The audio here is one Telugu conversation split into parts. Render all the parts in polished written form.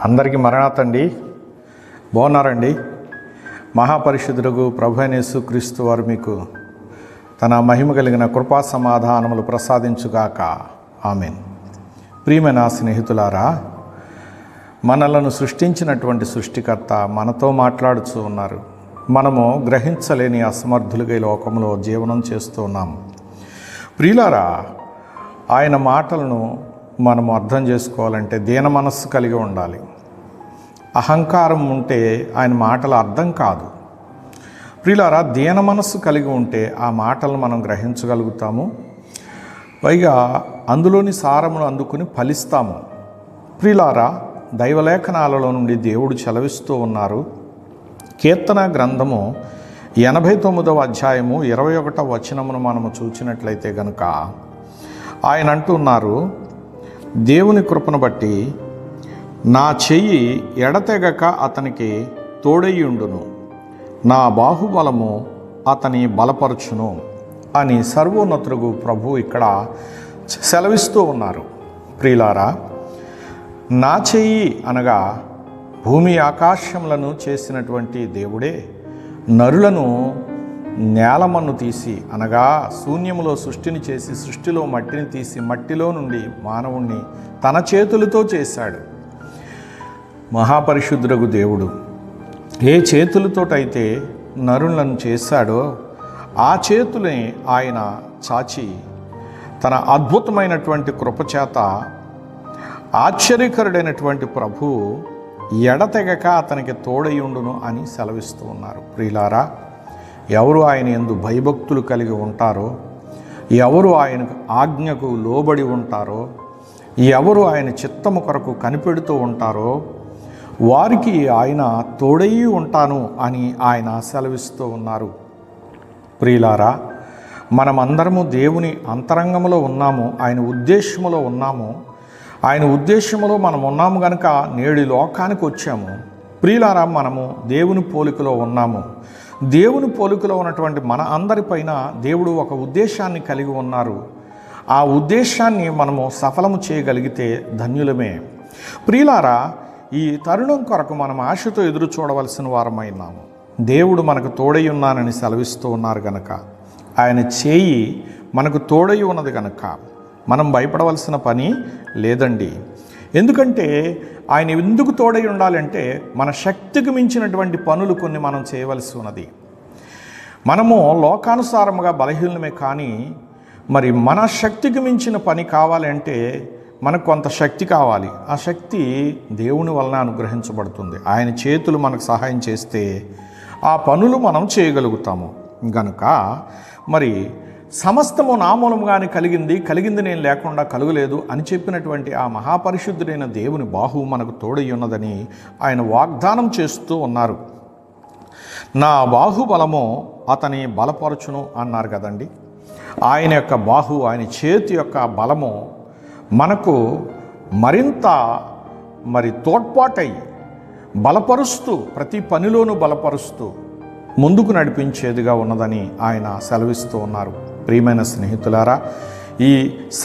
అందరికీ మరణాతండి. బాగున్నారండి? మహాపరిశుద్ధుడు ప్రభువైన యేసుక్రీస్తు వారు మీకు తన మహిమ కలిగిన కృపా సమాధానములు ప్రసాదించుగాక. ఆమేన్. ప్రియమైన స్నేహితులారా, మనలను సృష్టించినటువంటి సృష్టికర్త మనతో మాట్లాడుతూ ఉన్నారు. మనము గ్రహించలేని అసమర్థులుగా ఈ లోకంలో జీవనం చేస్తూ ఉన్నాము. ప్రియులారా, ఆయన మాటలను మనము అర్థం చేసుకోవాలంటే దీన మనస్సు కలిగి ఉండాలి. అహంకారం ఉంటే ఆయన మాటలు అర్థం కాదు. ప్రియులారా, దీన మనస్సు కలిగి ఉంటే ఆ మాటలను మనం గ్రహించగలుగుతాము, పైగా అందులోని సారమును అందుకుని ఫలిస్తాము. ప్రియులారా, దైవలేఖనాలలో నుండి దేవుడు సెలవిస్తూ ఉన్నారు. కీర్తన గ్రంథము 89వ అధ్యాయము 21వ వచనమును మనము చూసినట్లయితే గనుక ఆయన అంటున్నారు, దేవుని కృపను బట్టి నా చెయ్యి ఎడతెగక అతనికి తోడయ్యుండును, నా బాహుబలము అతని బలపరచును అని సర్వోన్నతుడు ప్రభు ఇక్కడ సెలవిస్తూ ఉన్నారు. ప్రియులారా, నా చెయ్యి అనగా భూమి ఆకాశములను చేసినటువంటి దేవుడే నరులను నేలమన్ను తీసి అనగా శూన్యములో సృష్టిని చేసి సృష్టిలో మట్టిని తీసి మట్టిలో నుండి మానవుణ్ణి తన చేతులతో చేశాడు. మహాపరిశుద్ధుడు దేవుడు ఏ చేతులతోటైతే నరులను చేశాడో ఆ చేతుల్ని ఆయన చాచి తన అద్భుతమైనటువంటి కృపచేత ఆశ్చర్యకరుడైనటువంటి ప్రభు ఎడతెగక అతనికి తోడయుండును అని సెలవిస్తూ ఉన్నారు. ప్రియులారా, ఎవరు ఆయన యందు భయభక్తులు కలిగి ఉంటారో, ఎవరు ఆయన ఆజ్ఞకు లోబడి ఉంటారో, ఎవరు ఆయన చిత్తము కొరకు కనిపెడుతూ ఉంటారో వారికి ఆయన తోడయి ఉంటాను అని ఆయన సెలవిస్తూ ఉన్నారు. ప్రియులారా, మనమందరము దేవుని అంతరంగంలో ఉన్నాము, ఆయన ఉద్దేశములో ఉన్నాము. ఆయన ఉద్దేశంలో మనం ఉన్నాము కనుక నేడు లోకానికి వచ్చాము. ప్రియులారా, మనము దేవుని పోలికలో ఉన్నాము. దేవుని పోలికలో ఉన్నటువంటి మన అందరిపైన దేవుడు ఒక ఉద్దేశాన్ని కలిగి ఉన్నారు. ఆ ఉద్దేశాన్ని మనము సఫలము చేయగలిగితే ధన్యులమే. ప్రియులారా, ఈ తరుణం కొరకు మనం ఆశతో ఎదురు చూడవలసిన వారమైనాము. దేవుడు మనకు తోడై ఉన్నానని సెలవిస్తూ ఉన్నారు కనుక, ఆయన చేయి మనకు తోడై ఉన్నది కనుక మనం భయపడవలసిన పని లేదండి. ఎందుకంటే ఆయన ఎందుకు తోడై ఉండాలంటే మన శక్తికి మించినటువంటి పనులు కొన్ని మనం చేయవలసి ఉన్నది. మనము లోకానుసారముగా బలహీనమే, కానీ మరి మన శక్తికి మించిన పని కావాలంటే మనకు కొంత శక్తి కావాలి. ఆ శక్తి దేవుని వలన అనుగ్రహించబడుతుంది. ఆయన చేతులు మనకు సహాయం చేస్తే ఆ పనులు మనం చేయగలుగుతాము. గనుక మరి సమస్తము నా మూలముగానే కలిగింది నేను లేకుండా కలుగలేదు అని చెప్పినటువంటి ఆ మహాపరిశుద్ధుడైన దేవుని బాహువు మనకు తోడై ఉన్నదని ఆయన వాగ్దానం చేస్తూ ఉన్నారు. నా బాహుబలము అతని బలపరచును అన్నారు కదండి. ఆయన యొక్క బాహు, ఆయన చేతి యొక్క బలము మనకు మరింత తోడ్పాటై బలపరుస్తూ ప్రతి పనిలోనూ బలపరుస్తూ ముందుకు నడిపించేదిగా ఉన్నదని ఆయన సెలవిస్తూ ఉన్నారు. ప్రియమైన స్నేహితులారా, ఈ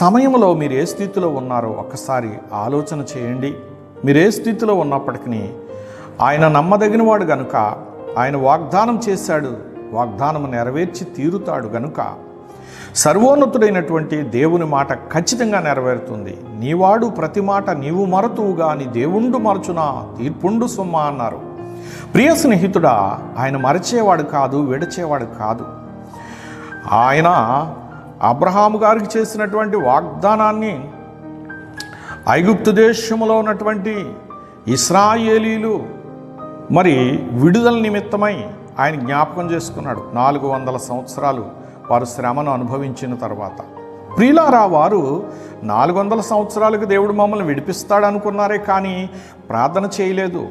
సమయంలో మీరు ఏ స్థితిలో ఉన్నారో ఒక్కసారి ఆలోచన చేయండి. మీరు ఏ స్థితిలో ఉన్నప్పటికీ ఆయన నమ్మదగినవాడు గనుక, ఆయన వాగ్దానం చేశాడు, వాగ్దానం నెరవేర్చి తీరుతాడు గనుక సర్వోన్నతుడైనటువంటి దేవుని మాట ఖచ్చితంగా నెరవేరుతుంది. నీవాడు ప్రతి మాట నీవు మరతువుగా నీ దేవుండు మరచునా తీర్పుండు సొమ్మ అన్నారు. ప్రియ స్నేహితుడా, ఆయన మరచేవాడు కాదు, విడచేవాడు కాదు. ఆయన అబ్రహాము గారికి చేసినటువంటి వాగ్దానాన్ని ఐగుప్తు దేశములో ఉన్నటువంటి ఇశ్రాయేలీలు విడుదల నిమిత్తమై ఆయన జ్ఞాపకం చేసుకున్నాడు. 400 సంవత్సరాలు వారు శ్రమను అనుభవించిన తర్వాత, ప్రియులారా, వారు 400 సంవత్సరాలకు దేవుడు మమ్మల్ని విడిపిస్తాడు అనుకున్నారే కానీ ప్రార్థన చేయలేదు.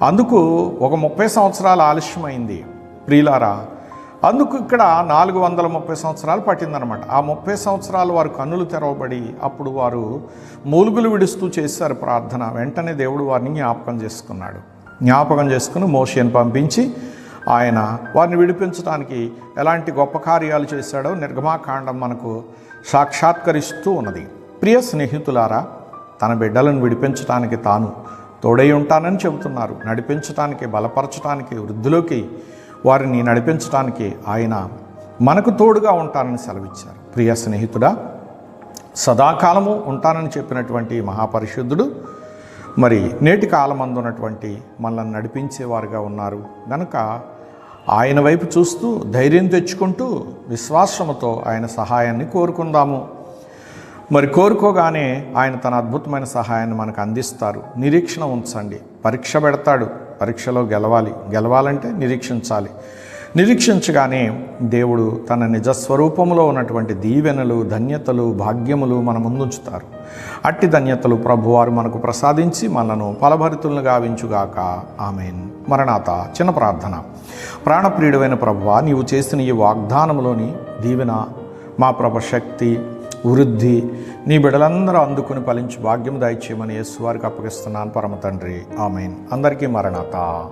అందుకు ఒక 30 సంవత్సరాలు ఆలస్యమైంది. ప్రియులారా, అందుకు ఇక్కడ 430 సంవత్సరాలు పట్టిందనమాట. ఆ 30 సంవత్సరాలు వారు కన్నులు తెరవబడి అప్పుడు వారు మూలుగులు విడుస్తూ చేశారు ప్రార్థన. వెంటనే దేవుడు వారిని జ్ఞాపకం చేసుకుని మోషేను పంపించి ఆయన వారిని విడిపించడానికి ఎలాంటి గొప్ప కార్యాలు చేశాడో నిర్గమాకాండం మనకు సాక్షాత్కరిస్తూ ఉన్నది. ప్రియ స్నేహితులారా, తన బిడ్డలను విడిపించడానికి తాను తోడై ఉంటానని చెబుతున్నారు. నడిపించటానికి, బలపరచటానికి, వృద్ధిలోకి వారిని నడిపించటానికి ఆయన మనకు తోడుగా ఉంటానని సెలవిచ్చారు. ప్రియ స్నేహితుడా, సదాకాలము ఉంటానని చెప్పినటువంటి మహాపరిశుద్ధుడు మరి నేటి కాలమందు ఉన్నటువంటి మనల్ని నడిపించేవారుగా ఉన్నారు గనుక ఆయన వైపు చూస్తూ ధైర్యం తెచ్చుకుంటూ విశ్వాసముతో ఆయన సహాయాన్ని కోరుకుందాము. మరి కోరుకోగానే ఆయన తన అద్భుతమైన సహాయాన్ని మనకు అందిస్తారు. నిరీక్షణ ఉంచండి. పరీక్ష పెడతాడు, పరీక్షలో గెలవాలంటే నిరీక్షించాలి. నిరీక్షించగానే దేవుడు తన నిజస్వరూపంలో ఉన్నటువంటి దీవెనలు, ధన్యతలు, భాగ్యములు మన ముందుంచుతారు. అట్టి ధన్యతలు ప్రభువారు మనకు ప్రసాదించి మనను ఫలభరితులను గావించుగాక. ఆమేన్. మరణాత. చిన్న ప్రార్థన. ప్రాణప్రియుడైన ప్రభువా, నీవు చేసిన ఈ వాగ్దానంలోని దీవెన, మా ప్రభు శక్తి, వృద్ధి నీ బిడ్డలందరూ అందుకుని ఫలించి భాగ్యం దయచేయమని యేసు వారికి అప్పగిస్తున్నాను పరమ తండ్రి. ఆమేన్. అందరికీ మరణాత.